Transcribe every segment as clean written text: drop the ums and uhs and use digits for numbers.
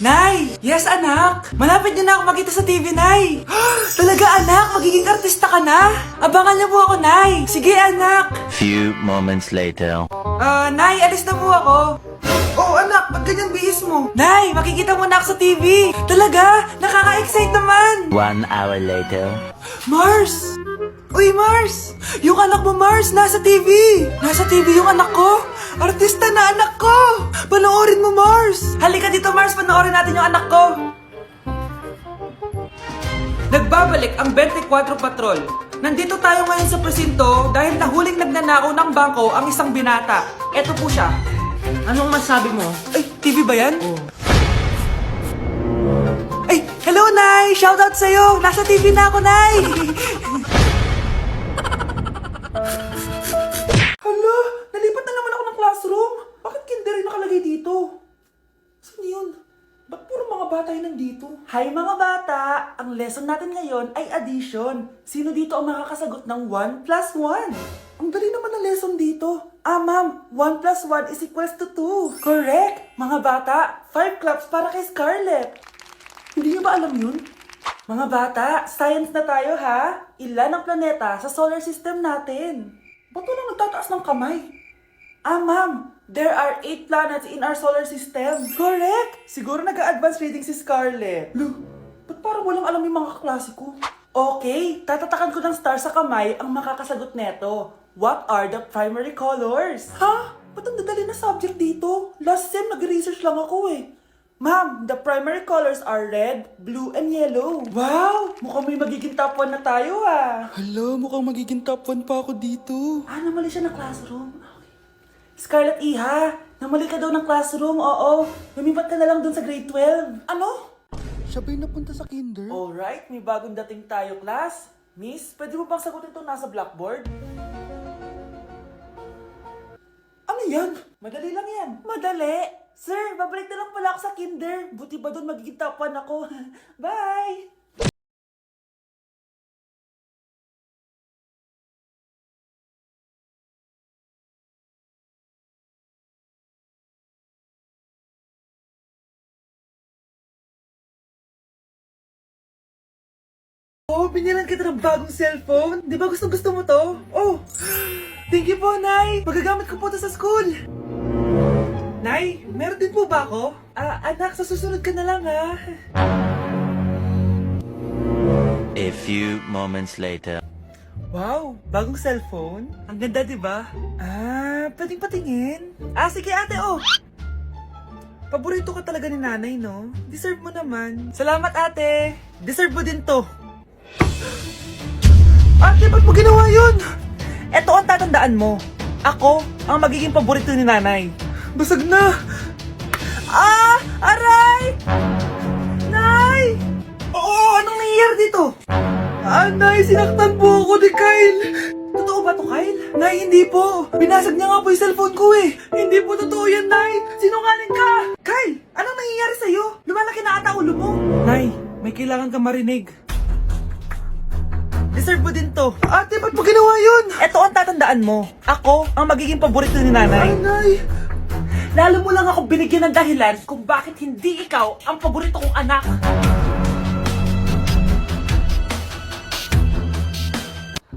Nay! Yes, anak! Malapit niyo na ako makita sa TV, Nay! Talaga, anak? Magiging artista ka na? Abangan niyo po ako, Nay! Sige, anak! Few moments later. Nay, alis na po ako. Oh, anak, ba't ganyan bihis mo? Nay, makikita mo na ako sa TV! Talaga? Nakaka-excite naman! 1 hour later. Mars! Uy, Mars! Yung anak mo, Mars, nasa TV! Nasa TV yung anak ko! Artista na anak ko! Panoorin mo, Mars! Halika dito, Mars, panoorin natin yung anak ko! Nagbabalik ang 24 Patrol. Nandito tayo ngayon sa presinto dahil nahuling nagnanakaw ng bangko ang isang binata. Eto po siya. Anong masabi mo? Ay, TV ba yan? Ay, hello, Nay! Shoutout sa'yo! Nasa TV na ako, Nay! Hala, nalipat na naman ako ng classroom. Bakit kinder yung nakalagay dito? Saan yun? Ba't puro mga bata yung nandito? Hi mga bata! Ang lesson natin ngayon ay addition. Sino dito ang makakasagot ng 1 plus 1? Ang dali naman ng lesson dito. Ma'am, 1 plus 1 is equals to 2. Correct! Mga bata, 5 claps para kay Scarlett. Hindi niyo ba alam yun? Mga bata, science na tayo ha? Ilan ang planeta sa solar system natin? Ba't walang nagtataas ng kamay? Ma'am, there are 8 planets in our solar system. Correct! Siguro nag-a-advance reading si Scarlett. Lo, ba't parang walang alam yung mga kaklase ko? Okay, tatatakan ko ng star sa kamay ang makakasagot neto. What are the primary colors? Ha? Ba't ang dadali na subject dito? Last sem, nag-research lang ako eh. Ma'am, the primary colors are red, blue, and yellow. Wow! Mukhang may magiging top 1 na tayo ah. Hala, mukhang magiging top 1 pa ako dito. Namali siya ng classroom. Scarlett Iha, namali ka daw ng classroom, oo. Lumipat ka na lang dun sa grade 12. Ano? Siya ba'y napunta sa kinder? Alright, may bagong dating tayo, class. Miss, pwede mo bang sagutin itong nasa blackboard? Ano yan? Madali lang yan. Madali? Sir, babalik na lang pala ako sa kinder. Buti ba doon magiging top 1 ako? Bye! Oh, binilan kita ng bagong cellphone. Di ba gusto mo to? Oh, thank you po, Nay. Magagamit ko po to sa school. Nay, meron din po ba ako? Anak, sa susunod ka na lang, ha? A few moments later. Wow, bagong cellphone? Ang ganda, di ba? Pwedeng patingin? Sige ate, oh. Paborito ka talaga ni nanay, no? Deserve mo naman. Salamat, ate. Deserve mo din to. Ate, ba't mo ginawa yun? Eto ang tatandaan mo. Ako ang magiging paborito ni nanay. Basag na! Aray! Nay! Oo, anong nangyayari dito? Nay, sinaktan po ako ni Kyle. Totoo ba to, Kyle? Nay, hindi po. Binasag niya nga po yung cellphone ko eh. Hindi po totoo yan, Nay. Sinungaling ka. Kyle, anong nangyayari sa'yo? Lumalaki na ata ulo mo. Nay, may kailangan kang marinig. Deserve mo din to. Ate, ba't mo ginawa yun? Eto ang tatandaan mo. Ako ang magiging paborito ni nanay. Nay! Lalo mo lang ako binigyan ng dahilan kung bakit hindi ikaw ang paborito kong anak.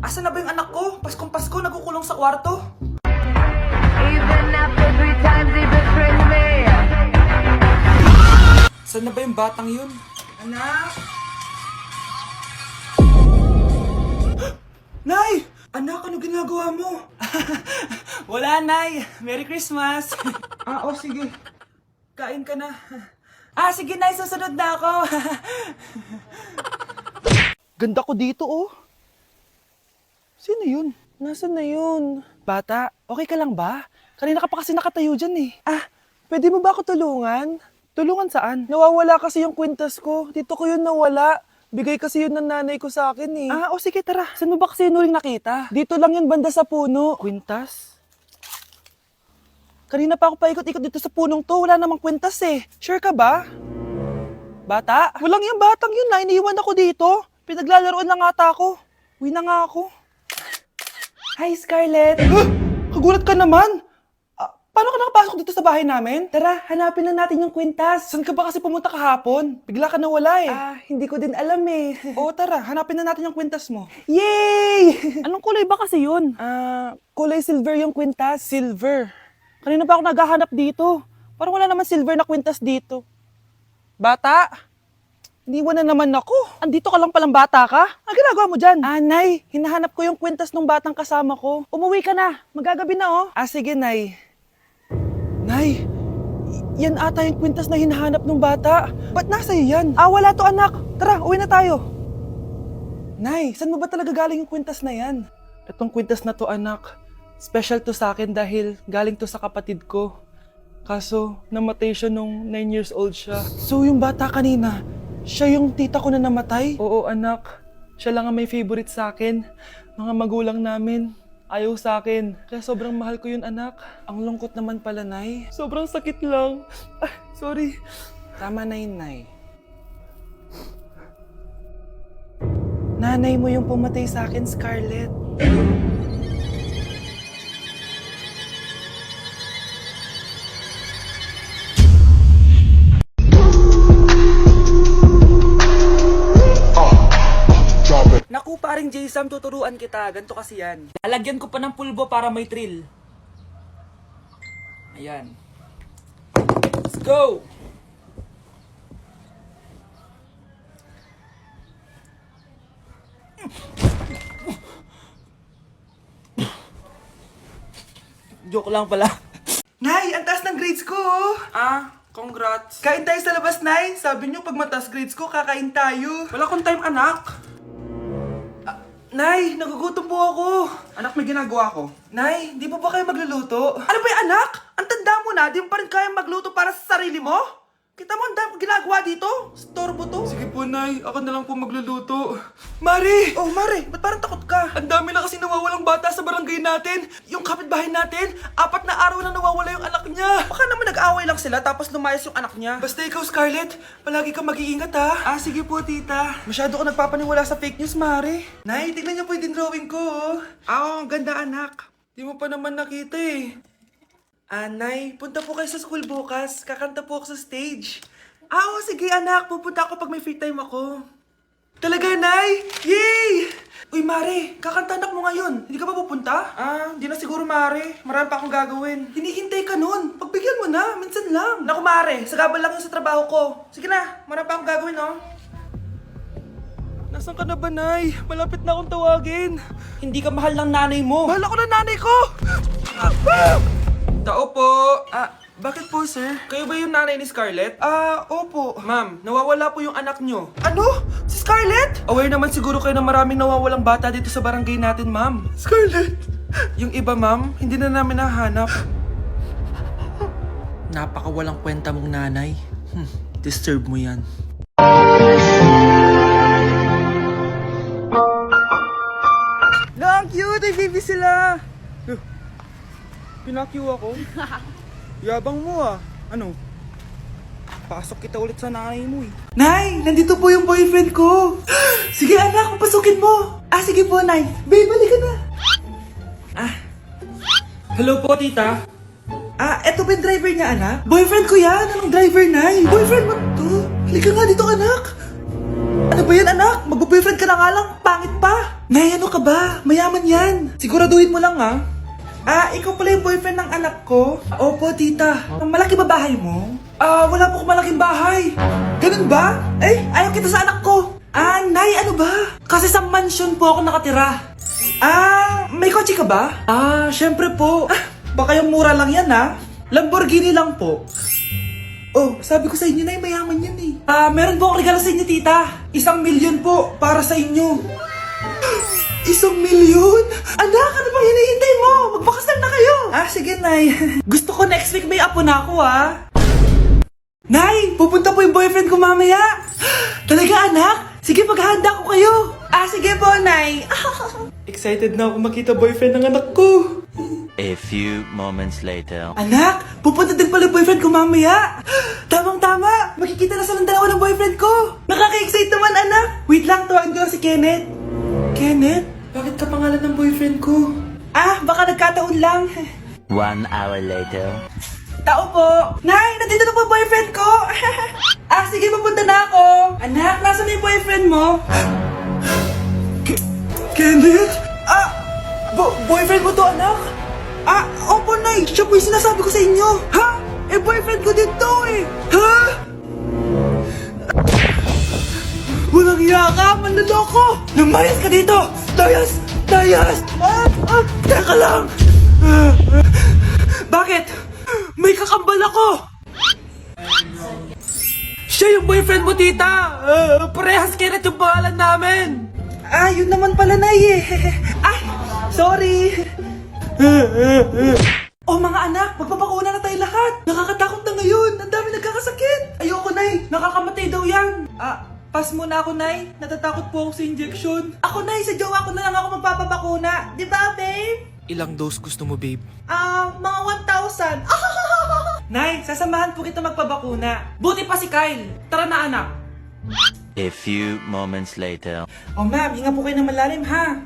Asan na ba yung anak ko? Paskong Pasko, nagkukulong sa kwarto. Even after 3 times he betrayed me. Saan na ba yung batang yun? Anak! Nay! Anak, ano ginagawa mo? Wala, Nay. Merry Christmas. Sige. Kain ka na. Sige, Nay. Susunod na ako. Ganda ko dito, oh. Sino yun? Nasaan na yun? Bata, okay ka lang ba? Kanina ka pa kasi nakatayo dyan eh. Pwede mo ba ako tulungan? Tulungan saan? Nawawala kasi yung kwintas ko. Dito ko yun nawala. Bigay kasi yun ng nanay ko sa akin eh. Sige tara. Saan mo ba kasi yun uling nakita? Dito lang yun banda sa puno. Kwintas? Kanina pa ako paikot-ikot dito sa punong to. Wala namang kwintas eh. Sure ka ba? Bata? Walang yung batang yun na. Iniwan ako dito. Pinaglalaroan lang ata ako. Uwi na nga ako. Hi, Scarlett. Kagulat ka naman. Paano ka nakapasok dito sa bahay namin? Tara, hanapin na natin yung kwintas. Saan ka ba kasi pumunta kahapon? Bigla ka nawala eh. Hindi ko din alam eh. Oo, tara, hanapin na natin yung kwintas mo. Yay! Anong kulay ba kasi yun? Kulay silver yung kwintas. Silver. Kanina pa ako naghahanap dito. Parang wala naman silver na kwintas dito. Bata? Iniwan na naman ako. Andito ka lang palang bata ka? Ang ginagawa mo dyan? Nay, hinahanap ko yung kwintas ng batang kasama ko. Umuwi ka na. Magagabi na oh. Sige, Nay. Nay, yan ata yung kwintas na hinahanap ng bata. Ba't nasa iyo yan? Wala to anak. Tara, uwi na tayo. Nay, saan mo ba talaga galing yung kwintas na yan? Itong kwintas na to anak, special to sa akin dahil galing to sa kapatid ko. Kaso, namatay siya nung 9 years old siya. So yung bata kanina, siya yung tita ko na namatay? Oo anak, siya lang ang may favorite sa akin. Mga magulang namin, ayaw sa akin. Kaya sobrang mahal ko yun anak. Ang lungkot naman pala, Nay. Sobrang sakit lang. Sorry. Tama na yun, Nay. Nanay mo yung pumatay sa akin, Scarlett. Naku, paring J-Sam, tuturuan kita. Ganto kasi yan. Lalagyan ko pa ng pulbo para may thrill. Ayan. Let's go! Joke lang pala. Nay, ang taas ng grades ko! Congrats. Kain tayo sa labas, Nay. Sabi niyo pag mataas grades ko, kakain tayo. Wala akong time, anak. Nay, nagugutom po ako. Anak, may ginagawa ko. Nay, di po ba kayo magluluto? Ano ba yung anak? Ang tanda mo na, di mo pa rin kaya magluto para sa sarili mo? Kita mo ang dami ginagawa dito? Storbo to. Sige po, Nay. Ako na lang po magluluto. Mari! Oh, Mari, ba't parang takot ka? Ang dami na kasi nawawalang bata sa barangay natin. Yung kapitbahay natin, 4 na araw na nawawala yung anak niya. Baka naman nag-away lang sila tapos lumayas yung anak niya. Basta ikaw, Scarlett, palagi kang mag-iingat ha. Sige po, tita. Masyado ka nagpapaniwala sa fake news, Mari. Nay, tignan niyo po yung drawing ko. Ang ganda, anak. Di mo pa naman nakita eh. Nay, punta po kayo sa school bukas. Kakanta po ako sa stage. Sige anak. Pupunta ako pag may free time ako. Talaga, Nay? Yay! Uy, Mare, kakanta anak mo ngayon. Hindi ka ba pupunta? Hindi na siguro, Mare. Marami pa akong gagawin. Hinihintay ka nun. Pagbigyan mo na. Minsan lang. Naku, Mare. Sagabal lang yun sa trabaho ko. Sige na. Marami pa akong gagawin, oh. Nasaan ka na ba, Nay? Malapit na akong tawagin. Hindi ka mahal ng nanay mo. Mahal ako ng nanay ko! Tao po. Bakit po, sir? Kayo ba yung nanay ni Scarlett? Opo. Ma'am, nawawala po yung anak nyo. Ano? Si Scarlett? Aware naman siguro kayo na maraming nawawalang bata dito sa barangay natin, ma'am. Scarlett? Yung iba, ma'am, hindi na namin nahanap. Napakawalang kwenta mong nanay. Disturb mo yan. Ang cute! Ay, baby sila! Pinakyu ako? Yabang mo ah. Ano? Pasok kita ulit sa nanay mo eh. Nay! Nandito po yung boyfriend ko! Sige anak, papasukin mo! Sige po, Nay. Babe, balik ka na! Hello po, tita. Eto ba yung driver niya, anak? Boyfriend ko yan! Anong driver, Nay? Boyfriend mo to? Halika nga dito, anak! Ano ba yan, anak? Mag-boyfriend ka na nga lang, pangit pa! Nay, ano ka ba? Mayaman yan! Siguraduhin mo lang, ha? Ikaw pala yung boyfriend ng anak ko? Opo, tita. Malaki ba bahay mo? Wala po akong malaking bahay. Ganun ba? Ayaw kita sa anak ko. Nay, ano ba? Kasi sa mansion po ako nakatira. May kotse ka ba? Syempre po. Baka yung mura lang yan, ha? Lamborghini lang po. Oh, sabi ko sa inyo na mayaman yan eh. Meron po akong regalo sa inyo, tita. 1 milyon po para sa inyo. 1 milyon? Anak, ano bang hinihintay mo? Magpakasal na kayo! Sige, Nay. Gusto ko next week may apo na ako, Nay, pupunta po yung boyfriend ko mamaya. Talaga, anak? Sige, paghahanda ko kayo. Sige po, Nay. Excited na ako makita boyfriend ng anak ko. A few moments later. Anak, pupunta din pala yung boyfriend ko mamaya. Tamang-tama. Makikita na sa dalawa ng boyfriend ko. Nakaka-excite naman, anak. Wait lang, tawagin ko si Kenneth. Kenneth? Bakit ka pangalan ng boyfriend ko? Baka nagkataon lang. 1 hour later. Tao po! Nay, nandito na po boyfriend ko! Sige, papunta na ako! Anak, nasa na yung boyfriend mo? Kenneth? Boyfriend mo to, anak? Opo, Nay! Siya po yung sinasabi ko sa inyo! Ha? Boyfriend ko din to eh! Ha? Walang hiya ka! Manloloko! Lumayas ka dito! Layas! Layas! Teka lang! Bakit? May kakambal ako! Siya yung boyfriend mo, tita! Parehas Kenneth yung pangalan namin! Yun naman pala, Nay eh! Sorry! Mga anak, magpapakuna na tayo lahat! Nakakatakot na ngayon! Ang dami nagkakasakit! Ayoko, Nay! Nakakamatay daw yan! Pass muna ako, Nay. Natatakot po ako sa injection. Ako, Nay, sa jowa ko na lang ako magpapabakuna. Di ba, babe? Ilang dose gusto mo, babe? Mga 1,000. Nay, sasamahan po kita magpabakuna. Buti pa si Kyle. Tara na, anak. A few moments later. Ma'am, hinga po kayo ng malalim, ha?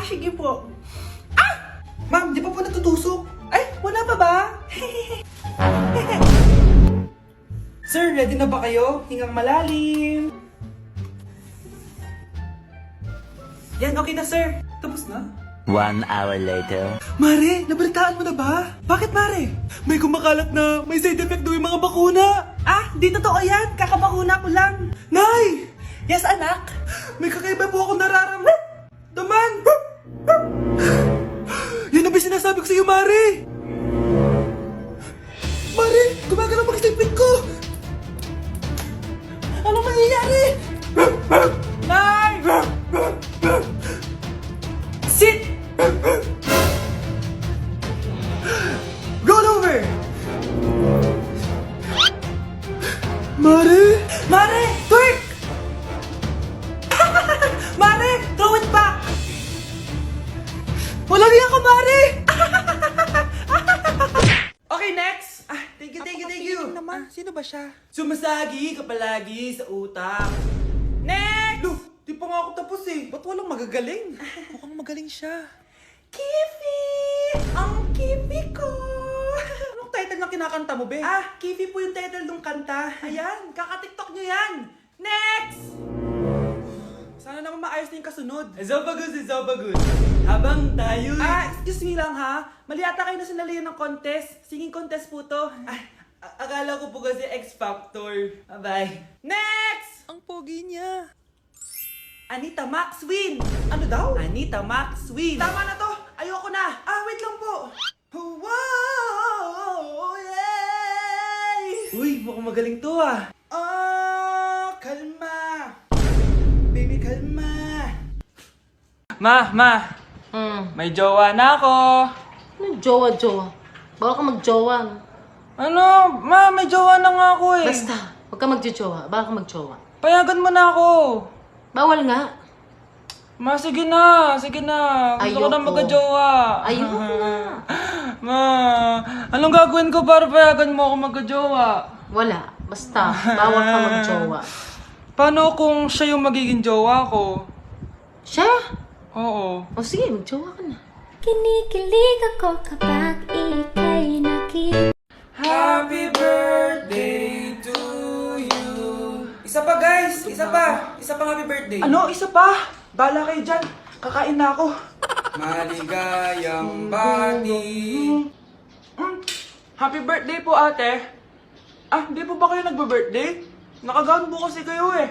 Sige po. Ma'am, di pa po natutusok? Wala pa ba? Sir, ready na ba kayo? Hingang malalim. Yan, okay na, sir. Tapos na? 1 hour later. Mare, nabalitaan mo na ba? Bakit, Mare? May kumakalat na may side effect daw yung mga bakuna. Di totoo yan. Kakabakuna ko lang. Nay! Yes, anak? May kakaiba po akong nararamdaman. Yan ang ba sinasabi ko sa iyo, Mare? Mare, gumagalaw mag-stipit ko. Ano mangyayari? Nay! Sit! Roll over! Mare! Mare! Twerk! Mare! Throw it back! Walang iya ka, Mare! Okay, next! Thank you! Sino ba siya? Sumasagi ka palagi sa utak. Next! Di pa nga ako tapos eh. Ba't walang magagaling? Mukhang magaling siya. Kifi! Ang Kifi ko! Anong title ng kinakanta mo, be? Kifi po yung title ng kanta. Ayan, kaka-tiktok nyo yan! Next! Sana naman maayos na yung kasunod. Zobagus. Habang tayo... excuse me lang ha. Mali ata kayo na sinalihan ng contest. Singing contest po to. Akala ko po kasi X Factor. Bye-bye. Next! Ang pogi niya. Anita Max win! Ano daw? Anita Max win! Tama na to! Ayoko na! Wait lang po! Wow! Yay! Uy, mukhang magaling to kalma! Baby, kalma! Ma! May jowa na ako! Ano jowa? Bawal ka magjowa. Ano? Ma, may jowa na nga ako eh! Basta, huwag ka magjowa. Bawal ka magjowa. Payagan mo na ako! Bawal nga. Ma, sige na! Gusto ko na Ayoko. magka-jowa! Ayoko na. Ma, anong gagawin ko para payagan mo ako magka-jowa? Wala. Basta, bawal ka magjowa. Paano kung siya yung magiging jowa ko? Siya? Oo. O sige, magjowa ka na. Kinikilig ako kapag ika'y nakita. Happy birthday to you. Isa pa guys, isa pa happy birthday. Ano? Isa pa? Bala kayo dyan. Kakain na ako. Maligayang bati. Happy birthday po ate. Hindi po ba kayo nagbe-birthday? Nakagaon po kasi kayo eh.